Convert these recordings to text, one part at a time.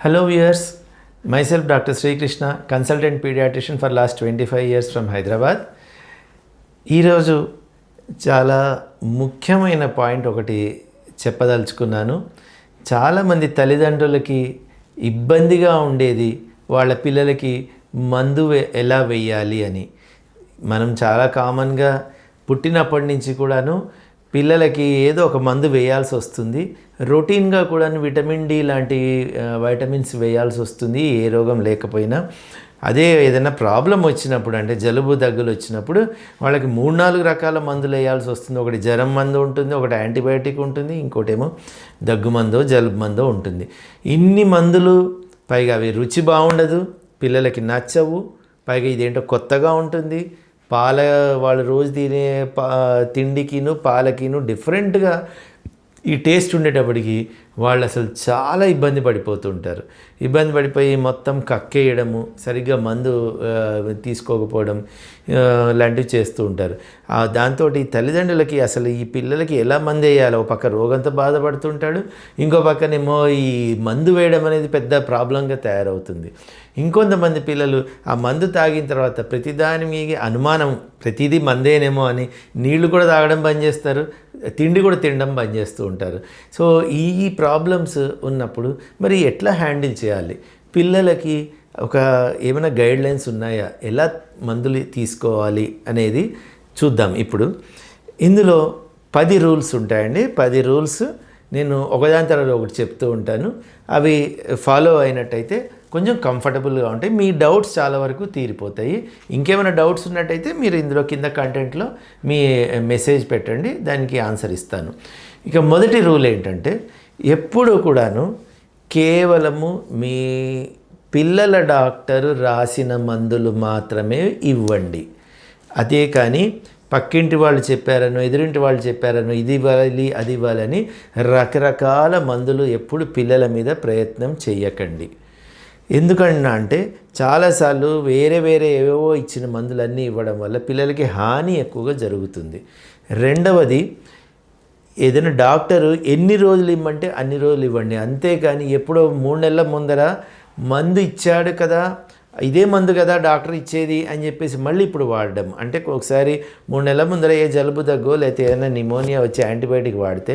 Hello viewers, myself Dr. Sri Krishna, consultant pediatrician for last 25 years from Hyderabad. ఈరోజు చాలా ముఖ్యమైన point ఒకటి చెప్పదలుచుకున్నాను. చాలామంది తల్లిదండ్రులకి ఇబ్బందిగా ఉండేది వాళ్ళ పిల్లలకి మందు ఎలా వేయాలి అని. మనం చాలా కామన్గా పుట్టినప్పటి నుంచి కూడాను పిల్లలకి ఏదో ఒక మందు వేయాల్సి వస్తుంది. రొటీన్గా కూడా విటమిన్ డి లాంటి వైటమిన్స్ వేయాల్సి వస్తుంది ఏ రోగం లేకపోయినా. అదే ఏదైనా ప్రాబ్లం వచ్చినప్పుడు అంటే జలుబు దగ్గులు వచ్చినప్పుడు వాళ్ళకి 3-4 రకాల మందులు వేయాల్సి వస్తుంది. ఒకటి జ్వరం మందు ఉంటుంది, ఒకటి యాంటీబయాటిక్ ఉంటుంది, ఇంకోటేమో దగ్గు మందో జలుబు మందో ఉంటుంది. ఇన్ని మందులు, పైగా అవి రుచి బాగుండదు, పిల్లలకి నచ్చవు, పైగా ఇదేంటో కొత్తగా ఉంటుంది. వాళ్ళు రోజు తినే తిండికిను పాలకిను డిఫరెంట్గా ఈ టేస్ట్ ఉండేటప్పటికి వాళ్ళు అసలు చాలా ఇబ్బంది పడిపోతుంటారు. ఇబ్బంది పడిపోయి మొత్తం కక్కేయడము, సరిగ్గా మందు తీసుకోకపోవడం లాంటివి చేస్తూ ఉంటారు. దాంతో తల్లిదండ్రులకి అసలు ఈ పిల్లలకి ఎలా మందు వేయాలో, ఒక పక్క రోగంతో బాధపడుతుంటాడు, ఇంకో పక్కనేమో ఈ మందు వేయడం అనేది పెద్ద ప్రాబ్లంగా తయారవుతుంది. ఇంకొంతమంది పిల్లలు ఆ మందు తాగిన తర్వాత ప్రతిదాని మీద అనుమానం, ప్రతిదీ మందేనేమో అని నీళ్లు కూడా తాగడం బంద్ చేస్తారు, తిండి కూడా తినడం బంద్ చేస్తూ ఉంటారు. సో ఈ ప్రాబ్లమ్స్ ఉన్నప్పుడు మరి ఎట్లా హ్యాండిల్ చేయాలి? పిల్లలకి ఏమైనా గైడ్లైన్స్ ఉన్నాయా, ఎలా మందులు తీసుకోవాలి అనేది చూద్దాం. ఇప్పుడు ఇందులో 10 రూల్స్ ఉంటాయండి. 10 రూల్స్ నేను ఒకదాని తర్వాత ఒకటి చెప్తూ ఉంటాను. అవి ఫాలో అయినట్టయితే కొంచెం కంఫర్టబుల్గా ఉంటాయి. మీ డౌట్స్ చాలా వరకు తీరిపోతాయి. ఇంకేమైనా డౌట్స్ ఉన్నట్టయితే మీరు ఇందులో కింద కంటెంట్లో మీ మెసేజ్ పెట్టండి, దానికి ఆన్సర్ ఇస్తాను. ఇక మొదటి రూల్ ఏంటంటే, ఎప్పుడు కూడాను కేవలము మీ పిల్లల డాక్టరు రాసిన మందులు మాత్రమే ఇవ్వండి. అదే కానీ పక్కింటి వాళ్ళు చెప్పారనో ఎదురింటి వాళ్ళు చెప్పారనో ఇది ఇవ్వాలి అది ఇవ్వాలని రకరకాల మందులు ఎప్పుడు పిల్లల మీద ప్రయత్నం చేయకండి. ఎందుకన్నా అంటే చాలాసార్లు వేరే ఏవేవో ఇచ్చిన మందులన్నీ ఇవ్వడం వల్ల పిల్లలకి హాని ఎక్కువగా జరుగుతుంది. రెండవది, ఏదైనా డాక్టరు ఎన్ని రోజులు ఇవ్వమంటే అన్ని రోజులు ఇవ్వండి. అంతేకాని ఎప్పుడో 3 నెలల ముందర మందు ఇచ్చాడు కదా, ఇదే మందు కదా డాక్టర్ ఇచ్చేది అని చెప్పేసి మళ్ళీ ఇప్పుడు వాడడం. అంటే ఒకసారి 3 నెలల ముందర ఏ జలుబు దగ్గో లేకపోతే ఏదైనా నిమోనియా వచ్చి యాంటీబయాటిక్ వాడితే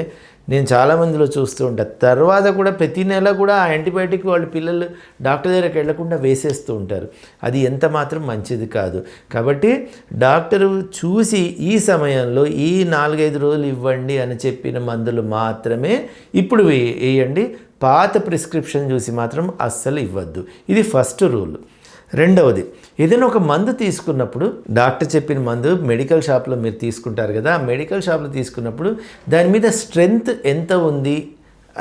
నేను చాలామందిలో చూస్తూ ఉంటాను. తర్వాత కూడా ప్రతి నెల కూడా ఆ యాంటీబయాటిక్ వాళ్ళు పిల్లలు డాక్టర్ దగ్గరికి వెళ్లకుండా వేసేస్తూ ఉంటారు. అది ఎంత మాత్రం మంచిది కాదు. కాబట్టి డాక్టరు చూసి ఈ సమయంలో ఈ 4-5 రోజులు ఇవ్వండి అని చెప్పిన మందులు మాత్రమే ఇప్పుడు వేయండి. పాత ప్రిస్క్రిప్షన్ చూసి మాత్రం అస్సలు ఇవ్వద్దు. ఇది ఫస్ట్ రూల్. రెండవది, ఏదైనా ఒక మందు తీసుకున్నప్పుడు డాక్టర్ చెప్పిన మందు మెడికల్ షాప్లో మీరు తీసుకుంటారు కదా, ఆ మెడికల్ షాప్లో తీసుకున్నప్పుడు దాని మీద స్ట్రెంగ్త్ ఎంత ఉంది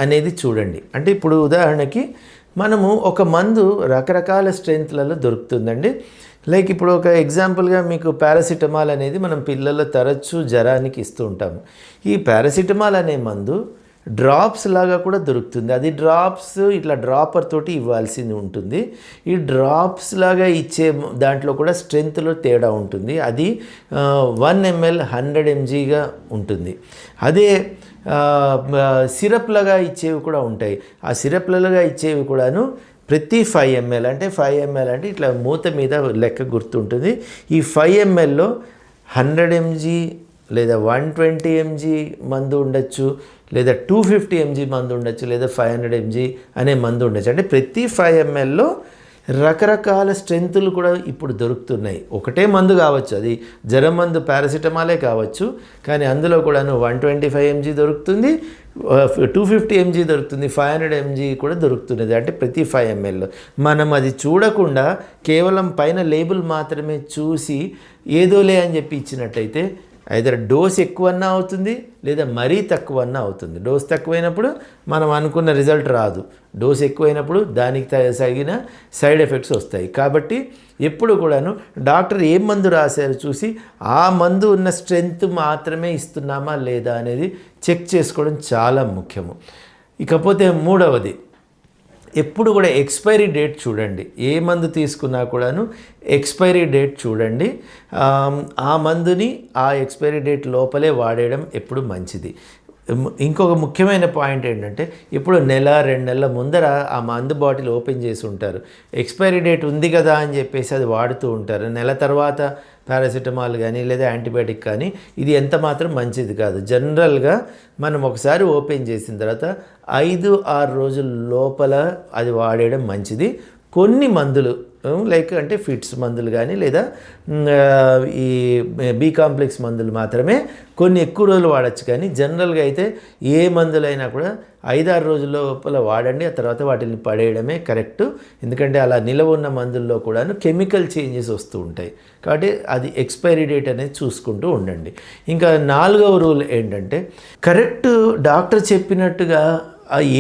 అనేది చూడండి. అంటే ఇప్పుడు ఉదాహరణకి మనము ఒక మందు రకరకాల స్ట్రెంగ్త్లలో దొరుకుతుందండి. లైక్ ఇప్పుడు ఒక ఎగ్జాంపుల్గా మీకు పారాసిటమాల్ అనేది మనం పిల్లల తరచూ జ్వరానికి ఇస్తూ ఉంటాము. ఈ పారాసిటమాల్ అనే మందు డ్రాప్స్ లాగా కూడా దొరుకుతుంది. అది డ్రాప్స్ ఇట్లా డ్రాపర్ తోటి ఇవ్వాల్సింది ఉంటుంది. ఈ డ్రాప్స్ లాగా ఇచ్చే దాంట్లో కూడా స్ట్రెంగ్త్లో తేడా ఉంటుంది. అది 1 ml 100 mgగా ఉంటుంది. అదే సిరప్ లాగా ఇచ్చేవి కూడా ఉంటాయి. ఆ సిరప్ లాగా ఇచ్చేవి కూడాను ప్రతి 5 ml అంటే 5 ml అంటే ఇట్లా మూత మీద లెక్క గుర్తుంటుంది. ఈ 5 mlలో 100 mg లేదా 120 mg మందు ఉండొచ్చు, లేదా 250 mg మందు ఉండొచ్చు, లేదా 500 mg అనే మందు ఉండొచ్చు. అంటే ప్రతి 5 mlలో రకరకాల స్ట్రెంగ్తులు కూడా ఇప్పుడు దొరుకుతున్నాయి. ఒకటే మందు కావచ్చు, అది జ్వరం మందు పారాసిటమాలే కావచ్చు, కానీ అందులో కూడాను 125 mg దొరుకుతుంది, 250 mg దొరుకుతుంది, 500 mg కూడా దొరుకుతున్నది. అంటే ప్రతి 5 mlలో మనం అది చూడకుండా కేవలం పైన లేబుల్ మాత్రమే చూసి ఏదోలే అని చెప్పి ఇచ్చినట్టయితే ఐదర్ డోస్ ఎక్కువన్నా అవుతుంది లేదా మరీ తక్కువన్నా అవుతుంది. డోస్ తక్కువైనప్పుడు మనం అనుకున్న రిజల్ట్ రాదు, డోస్ ఎక్కువైనప్పుడు దానికి తగిన సైడ్ ఎఫెక్ట్స్ వస్తాయి. కాబట్టి ఎప్పుడు కూడాను డాక్టర్ ఏం మందు రాశారు చూసి ఆ మందు ఉన్న స్ట్రెంగ్త్ మాత్రమే ఇస్తున్నామా లేదా అనేది చెక్ చేసుకోవడం చాలా ముఖ్యము. ఇకపోతే మూడవది, ఎప్పుడు కూడా ఎక్స్పైరీ డేట్ చూడండి. ఏ మందు తీసుకున్నా కూడాను ఎక్స్పైరీ డేట్ చూడండి. ఆ మందుని ఆ ఎక్స్పైరీ డేట్ లోపలే వాడేయడం ఎప్పుడు మంచిది. ఇంకొక ముఖ్యమైన పాయింట్ ఏంటంటే ఇప్పుడు నెల 2 నెలల ముందర ఆ మందు బాటిల్ ఓపెన్ చేసి ఉంటారు. ఎక్స్పైరీ డేట్ ఉంది కదా అని చెప్పేసి అది వాడుతూ ఉంటారు. నెల తర్వాత పారాసిటమాల్ కానీ లేదా యాంటీబయాటిక్ కానీ ఇది ఎంత మాత్రం మంచిది కాదు. జనరల్గా మనం ఒకసారి ఓపెన్ చేసిన తర్వాత 5-6 రోజుల లోపల అది వాడేయడం మంచిది. కొన్ని మందులు లైక్ అంటే ఫిట్స్ మందులు కానీ లేదా ఈ బి కాంప్లెక్స్ మందులు మాత్రమే కొన్ని ఎక్కువ రోజులు వాడచ్చు. కానీ జనరల్గా అయితే ఏ మందులైనా కూడా 5-6 రోజుల లోపల వాడండి. ఆ తర్వాత వాటిని పడేయడమే కరెక్ట్. ఎందుకంటే అలా నిలవ ఉన్న మందుల్లో కూడాను కెమికల్ చేంజెస్ వస్తూ ఉంటాయి. కాబట్టి అది ఎక్స్పైరీ డేట్ అనేది చూసుకుంటూ ఉండండి. ఇంకా 4వ రూల్ ఏంటంటే కరెక్ట్ డాక్టర్ చెప్పినట్టుగా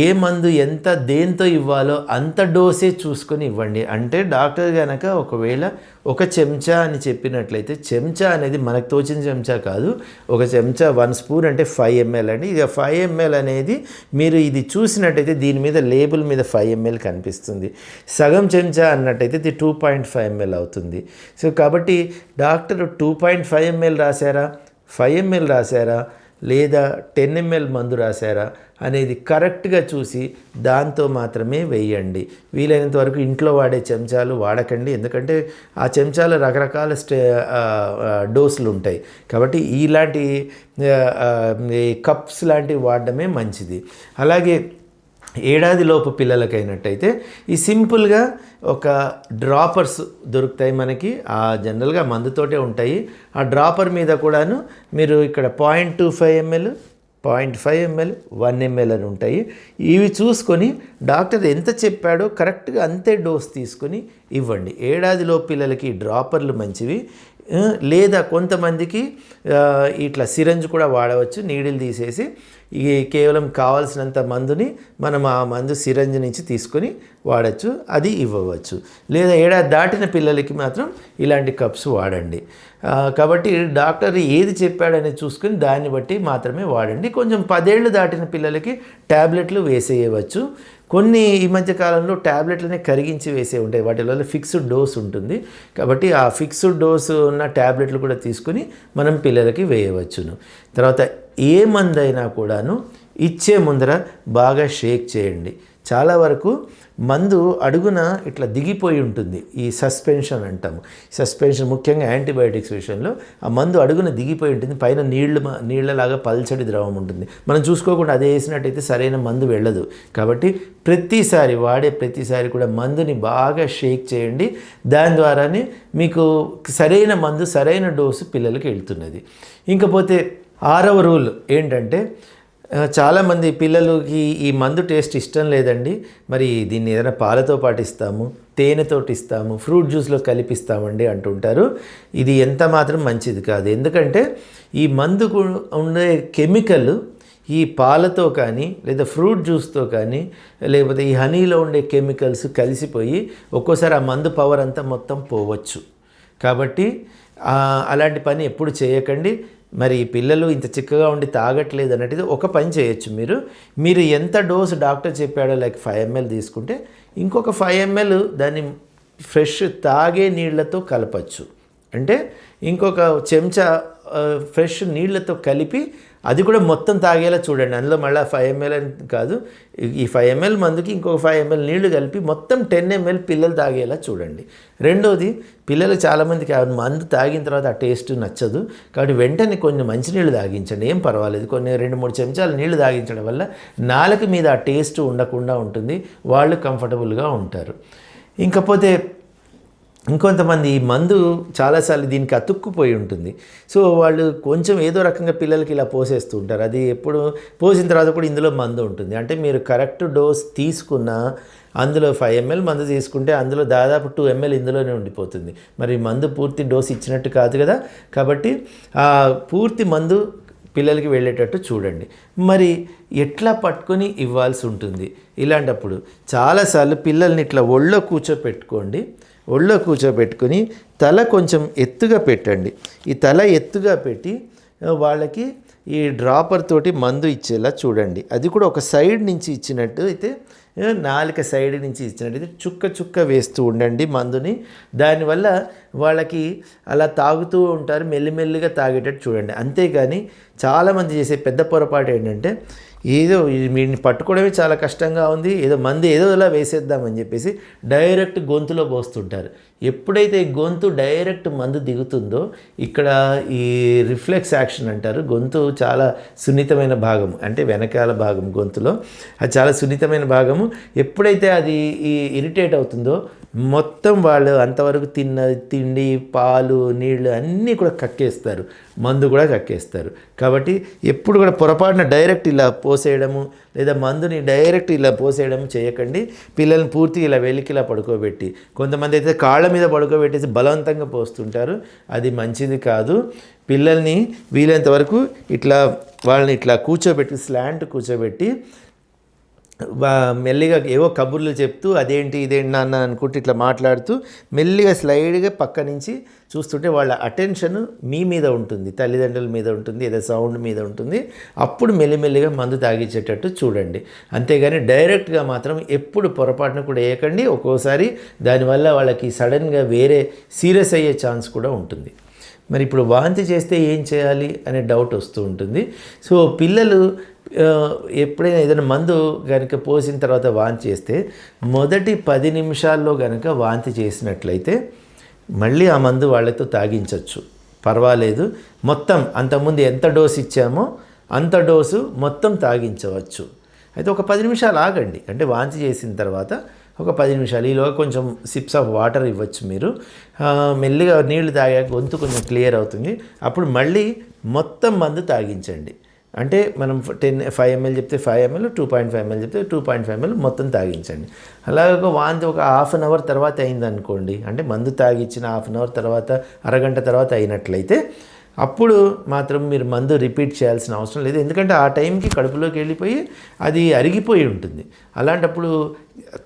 ఏ మందు ఎంత దేంతో ఇవ్వాలో అంత డోసే చూసుకొని ఇవ్వండి. అంటే డాక్టర్ కనుక ఒకవేళ 1 చెంచా అని చెప్పినట్లయితే చెంచా అనేది మనకు తోచిన చెంచా కాదు, 1 చెంచా 1 స్పూన్ అంటే 5 ml అండి. ఇక 5 ml అనేది మీరు ఇది చూసినట్టయితే దీని మీద లేబుల్ మీద 5 ml కనిపిస్తుంది. సగం చెంచా అన్నట్టయితే ఇది 2.5 ml అవుతుంది. సో కాబట్టి డాక్టర్ 2.5 ml రాశారా, 5 ml రాశారా లేదా 10 ml మందు రాశారా అనేది కరెక్ట్గా చూసి దాంతో మాత్రమే వేయండి. వీలైనంత వరకు ఇంట్లో వాడే చెంచాలు వాడకండి. ఎందుకంటే ఆ చెంచాలు రకరకాల డోసులు ఉంటాయి. కాబట్టి ఇలాంటి కప్స్ లాంటివి వాడడమే మంచిది. అలాగే ఏడాదిలోపు పిల్లలకైనట్టయితే ఈ సింపుల్గా ఒక డ్రాపర్స్ దొరుకుతాయి మనకి. ఆ జనరల్గా మందుతోటే ఉంటాయి. ఆ డ్రాపర్ మీద కూడాను మీరు ఇక్కడ 0.25 ml 0.5 ml 1 ml అని ఉంటాయి. ఇవి చూసుకొని డాక్టర్ ఎంత చెప్పాడో కరెక్ట్గా అంతే డోస్ తీసుకొని ఇవ్వండి. ఏడాదిలోపు పిల్లలకి డ్రాపర్లు మంచివి. లేదా కొంతమందికి ఇట్లా సిరంజ్ కూడా వాడవచ్చు. నీడిల్ తీసేసి ఈ కేవలం కావాల్సినంత మందుని మనం ఆ మందు సిరంజ్ నుంచి తీసుకొని వాడచ్చు, అది ఇవ్వవచ్చు. లేదా ఏడాది దాటిన పిల్లలకి మాత్రం ఇలాంటి కప్స్ వాడండి. కాబట్టి డాక్టర్ ఏది చెప్పాడని చూసుకొని దాన్ని బట్టి మాత్రమే వాడండి. కొంచెం 10 ఏళ్ళు దాటిన పిల్లలకి ట్యాబ్లెట్లు వేసేయవచ్చు. కొన్ని ఈ మధ్య కాలంలో ట్యాబ్లెట్లనే కరిగించి వేసే ఉంటాయి. వాటి వల్ల ఫిక్స్డ్ డోస్ ఉంటుంది. కాబట్టి ఆ ఫిక్స్డ్ డోసు ఉన్న ట్యాబ్లెట్లు కూడా తీసుకుని మనం పిల్లలకి వేయవచ్చును. తర్వాత ఏ మందైనా కూడాను ఇచ్చే ముందర బాగా షేక్ చేయండి. చాలా వరకు మందు అడుగున ఇట్లా దిగిపోయి ఉంటుంది. ఈ సస్పెన్షన్ అంటాము. సస్పెన్షన్ ముఖ్యంగా యాంటీబయాటిక్స్ విషయంలో ఆ మందు అడుగున దిగిపోయి ఉంటుంది. పైన నీళ్ళలాగా పల్చడి ద్రవం ఉంటుంది. మనం చూసుకోకుండా అదే వేసినట్టయితే సరైన మందు వెళ్ళదు. కాబట్టి వాడే ప్రతిసారి కూడా మందుని బాగా షేక్ చేయండి. దాని ద్వారానే మీకు సరైన మందు సరైన డోసు పిల్లలకి వెళ్తున్నది. ఇంకపోతే 6వ రూల్ ఏంటంటే చాలామంది పిల్లలకి ఈ మందు టేస్ట్ ఇష్టం లేదండి, మరి దీన్ని ఏదైనా పాలతో పాటిస్తాము, తేనెతోటి ఇస్తాము, ఫ్రూట్ జ్యూస్లో కలిపిస్తామండి అంటుంటారు. ఇది ఎంత మాత్రం మంచిది కాదు. ఎందుకంటే ఈ మందుకు ఉండే కెమికల్ ఈ పాలతో కానీ లేదా ఫ్రూట్ జ్యూస్తో కానీ లేకపోతే ఈ హనీలో ఉండే కెమికల్స్ కలిసిపోయి ఒక్కోసారి ఆ మందు పవర్ అంతా మొత్తం పోవచ్చు. కాబట్టి అలాంటి పని ఎప్పుడు చేయకండి. మరి పిల్లలు ఇంత చిక్కగా ఉండి తాగట్లేదు అన్నట్టు ఒక పని చేయొచ్చు. మీరు ఎంత డోసు డాక్టర్ చెప్పాడో లైక్ 5 ml తీసుకుంటే ఇంకొక 5 ml దాన్ని ఫ్రెష్ తాగే నీళ్లతో కలపచ్చు. అంటే ఇంకొక చెంచా ఫ్రెష్ నీళ్లతో కలిపి అది కూడా మొత్తం తాగేలా చూడండి. అందులో మళ్ళీ 5 ml అని కాదు, ఈ 5 ml మందుకి ఇంకొక 5 ml నీళ్లు కలిపి మొత్తం 10 ml పిల్లలు తాగేలా చూడండి. రెండోది, పిల్లలు చాలామందికి మందు తాగిన తర్వాత ఆ టేస్ట్ నచ్చదు. కాబట్టి వెంటనే కొన్ని మంచినీళ్ళు తాగించండి, ఏం పర్వాలేదు. కొన్ని 2-3 చెంచాలు నీళ్లు తాగించడం వల్ల నాలుక మీద ఆ టేస్ట్ ఉండకుండా ఉంటుంది, వాళ్ళు కంఫర్టబుల్గా ఉంటారు. ఇంకపోతే ఇంకొంతమంది ఈ మందు చాలాసార్లు దీనికి అతుక్కుపోయి ఉంటుంది. సో వాళ్ళు కొంచెం ఏదో రకంగా పిల్లలకి ఇలా పోసేస్తూ ఉంటారు. అది ఎప్పుడు పోసిన తర్వాత కూడా ఇందులో మందు ఉంటుంది. అంటే మీరు కరెక్ట్ డోస్ తీసుకున్న అందులో 5 ml మందు తీసుకుంటే అందులో దాదాపు 2 ml ఇందులోనే ఉండిపోతుంది. మరి మందు పూర్తి డోస్ ఇచ్చినట్టు కాదు కదా. కాబట్టి ఆ పూర్తి మందు పిల్లలకి వెళ్ళేటట్టు చూడండి. మరి ఎట్లా పట్టుకొని ఇవ్వాల్సి ఉంటుంది ఇలాంటప్పుడు చాలాసార్లు పిల్లల్ని ఇట్లా ఒళ్ళో కూర్చోబెట్టుకొని తల కొంచెం ఎత్తుగా పెట్టండి. ఈ తల ఎత్తుగా పెట్టి వాళ్ళకి ఈ డ్రాపర్ తోటి మందు ఇచ్చేలా చూడండి. అది కూడా ఒక సైడ్ నుంచి ఇచ్చినట్టు అయితే నాలుక సైడ్ నుంచి ఇచ్చినట్టయితే చుక్క చుక్క వేస్తూ ఉండండి మందుని. దానివల్ల వాళ్ళకి అలా తాగుతూ ఉంటారు, మెల్లిమెల్లిగా తాగేటట్టు చూడండి. అంతేగాని చాలామంది చేసే పెద్ద పొరపాటు ఏంటంటే ఏదో వీడిని పట్టుకోవడమే చాలా కష్టంగా ఉంది, ఏదో మందు ఏదో ఇలా వేసేద్దామని చెప్పేసి డైరెక్ట్ గొంతులో పోస్తుంటారు. ఎప్పుడైతే గొంతు డైరెక్ట్ మందు దిగుతుందో ఇక్కడ ఈ రిఫ్లెక్స్ యాక్షన్ అంటారు. గొంతు చాలా సున్నితమైన భాగం, అంటే వెనకాల భాగం గొంతులో అది చాలా సున్నితమైన భాగము. ఎప్పుడైతే అది ఇరిటేట్ అవుతుందో మొత్తం వాళ్ళు అంతవరకు తిన్న తిండి, పాలు, నీళ్ళు అన్నీ కూడా కక్కేస్తారు, మందు కూడా కక్కేస్తారు. కాబట్టి ఎప్పుడు కూడా పొరపాటున డైరెక్ట్ ఇలా పోసేయడము లేదా మందుని డైరెక్ట్ ఇలా పోసేయడం చేయకండి. పిల్లల్ని పూర్తిగా ఇలా వెలికిలా పడుకోబెట్టి, కొంతమంది అయితే కాళ్ళ మీద పడుకోబెట్టేసి బలవంతంగా పోస్తుంటారు, అది మంచిది కాదు. పిల్లల్ని వీలైనంత వరకు ఇట్లా వాళ్ళని ఇట్లా కూర్చోబెట్టి, స్లాంట్ కూర్చోబెట్టి మెల్లిగా ఏవో కబుర్లు చెప్తూ అదేంటి ఇదేంటి నాన్న అనుకుంటూ ఇట్లా మాట్లాడుతూ మెల్లిగా స్లైడ్గా పక్క నుంచి చూస్తుంటే వాళ్ళ అటెన్షన్ మీ మీద ఉంటుంది, తల్లిదండ్రుల మీద ఉంటుంది, ఏదో సౌండ్ మీద ఉంటుంది. అప్పుడు మెల్లిమెల్లిగా మందు తాగించేటట్టు చూడండి. అంతేగాని డైరెక్ట్గా మాత్రం ఎప్పుడు పొరపాటున కూడా వేయకండి. ఒక్కోసారి దానివల్ల వాళ్ళకి సడన్గా వేరే సీరియస్ అయ్యే ఛాన్స్ కూడా ఉంటుంది. మరి ఇప్పుడు వాంతి చేస్తే ఏం చేయాలి అనే డౌట్ వస్తూ ఉంటుంది. సో పిల్లలు ఎప్పుడైనా ఏదైనా మందు కనుక పోసిన తర్వాత వాంతి చేస్తే మొదటి 10 నిమిషాల్లో కనుక వాంతి చేసినట్లయితే మళ్ళీ ఆ మందు వాళ్ళతో తాగించవచ్చు, పర్వాలేదు. మొత్తం అంతకుముందు ఎంత డోసు ఇచ్చామో అంత డోసు మొత్తం తాగించవచ్చు. అయితే ఒక 10 నిమిషాలు ఆగండి, అంటే వాంతి చేసిన తర్వాత ఒక 10 నిమిషాలు ఈలోగా కొంచెం సిప్స్ ఆఫ్ వాటర్ ఇవ్వచ్చు మీరు. మెల్లిగా నీళ్లు తాగాక గొంతు కొంచెం క్లియర్ అవుతుంది. అప్పుడు మళ్ళీ మొత్తం మందు తాగించండి. అంటే మనం 5 ml చెప్తే 5 ml, 2.5 ml చెప్తే 2.5 ml మొత్తం తాగించండి. అలాగే ఒక వాంతి ఒక హాఫ్ అన్ అవర్ తర్వాత అయిందనుకోండి, అంటే మందు తాగించిన హాఫ్ అన్ అవర్ తర్వాత, అరగంట తర్వాత అయినట్లయితే అప్పుడు మాత్రం మీరు మందు రిపీట్ చేయాల్సిన అవసరం లేదు. ఎందుకంటే ఆ టైంకి కడుపులోకి వెళ్ళిపోయి అది అరిగిపోయి ఉంటుంది. అలాంటప్పుడు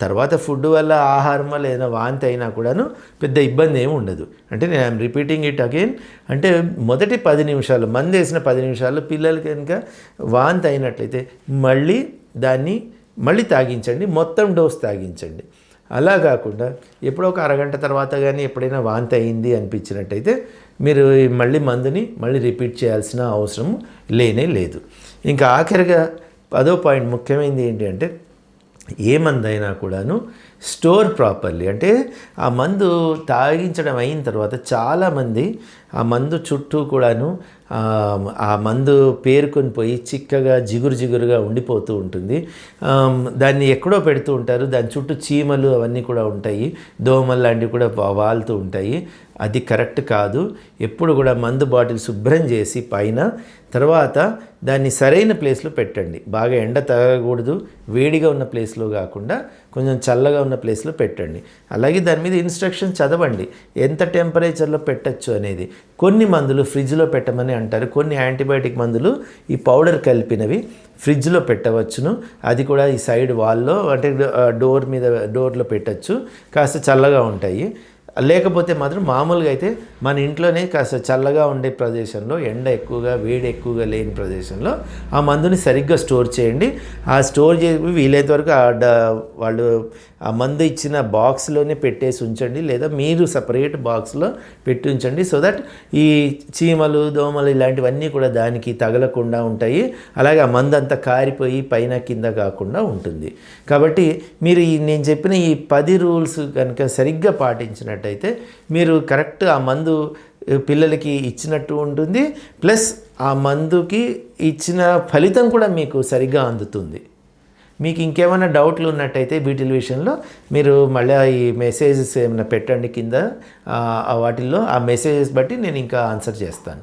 తర్వాత ఫుడ్ వల్ల, ఆహారం వల్ల ఏదైనా వాంతి అయినా కూడాను పెద్ద ఇబ్బంది ఏమి ఉండదు. అంటే నేను ఐఎమ్ రిపీటింగ్ ఇట్ అగైన్. అంటే మొదటి 10 నిమిషాలు మందు వేసిన 10 నిమిషాల్లో పిల్లలకి కనుక వాంతి అయినట్లయితే మళ్ళీ తాగించండి, మొత్తం డోస్ తాగించండి. అలా కాకుండా ఎప్పుడో ఒక అరగంట తర్వాత కానీ ఎప్పుడైనా వాంతి అయింది అనిపించినట్టయితే మీరు మళ్ళీ మందుని రిపీట్ చేయాల్సిన అవసరం లేనే లేదు. ఇంకా ఆఖరిగా 10వ పాయింట్ ముఖ్యమైనది ఏంటి అంటే, ఏ మందు అయినా కూడాను స్టోర్ ప్రాపర్లీ. అంటే ఆ మందు తాగించడం అయిన తర్వాత చాలామంది ఆ మందు చుట్టూ కూడాను ఆ మందు పేరుకొని పోయి చిక్కగా జిగురుగా ఉండిపోతూ ఉంటుంది. దాన్ని ఎక్కడో పెడుతూ ఉంటారు, దాని చుట్టూ చీమలు అవన్నీ కూడా ఉంటాయి, దోమలు లాంటివి కూడా వాలుతూ ఉంటాయి. అది కరెక్ట్ కాదు. ఎప్పుడు కూడా మందు బాటిల్ శుభ్రం చేసి పైన తర్వాత దాన్ని సరైన ప్లేస్లో పెట్టండి. బాగా ఎండ తగలకూడదు, వేడిగా ఉన్న ప్లేస్లో కాకుండా కొంచెం చల్లగా ఉన్న ప్లేస్లో పెట్టండి. అలాగే దాని మీద ఇన్స్ట్రక్షన్ చదవండి, ఎంత టెంపరేచర్లో పెట్టచ్చు అనేది. కొన్ని మందులు ఫ్రిడ్జ్లో పెట్టమని అంటారు, కొన్ని యాంటీబయాటిక్ మందులు ఈ పౌడర్ కలిపినవి ఫ్రిడ్జ్లో పెట్టవచ్చును. అది కూడా ఈ సైడ్ వాల్లో, అంటే డోర్లో పెట్టచ్చు, కాస్త చల్లగా ఉంటాయి. లేకపోతే మాత్రం మామూలుగా అయితే మన ఇంట్లోనే కాస్త చల్లగా ఉండే ప్రదేశంలో, ఎండ ఎక్కువగా వేడి ఎక్కువగా లేని ప్రదేశంలో ఆ మందుని సరిగ్గా స్టోర్ చేయండి. ఆ స్టోర్ చేసి వీలైనంత వరకు వాళ్ళు ఆ మందు ఇచ్చిన బాక్స్లోనే పెట్టేసి ఉంచండి, లేదా మీరు సపరేట్ బాక్స్లో పెట్టి ఉంచండి. సో దట్ ఈ చీమలు, దోమలు ఇలాంటివన్నీ కూడా దానికి తగలకుండా ఉంటాయి. అలాగే ఆ మందు అంతా కారిపోయి పైన కింద కాకుండా ఉంటుంది. కాబట్టి మీరు నేను చెప్పిన ఈ 10 రూల్స్ కనుక సరిగ్గా పాటించినట్టయితే మీరు కరెక్ట్ ఆ మందు పిల్లలకి ఇచ్చినట్టు ఉంటుంది, ప్లస్ ఆ మందుకి ఇచ్చిన ఫలితం కూడా మీకు సరిగ్గా అందుతుంది. మీకు ఇంకేమైనా డౌట్లు ఉన్నట్టయితే వీటి విషయంలో మీరు మళ్ళీ ఈ మెసేజెస్ ఏమైనా పెట్టండి కింద, వాటిల్లో ఆ మెసేజెస్ బట్టి నేను ఇంకా ఆన్సర్ చేస్తాను.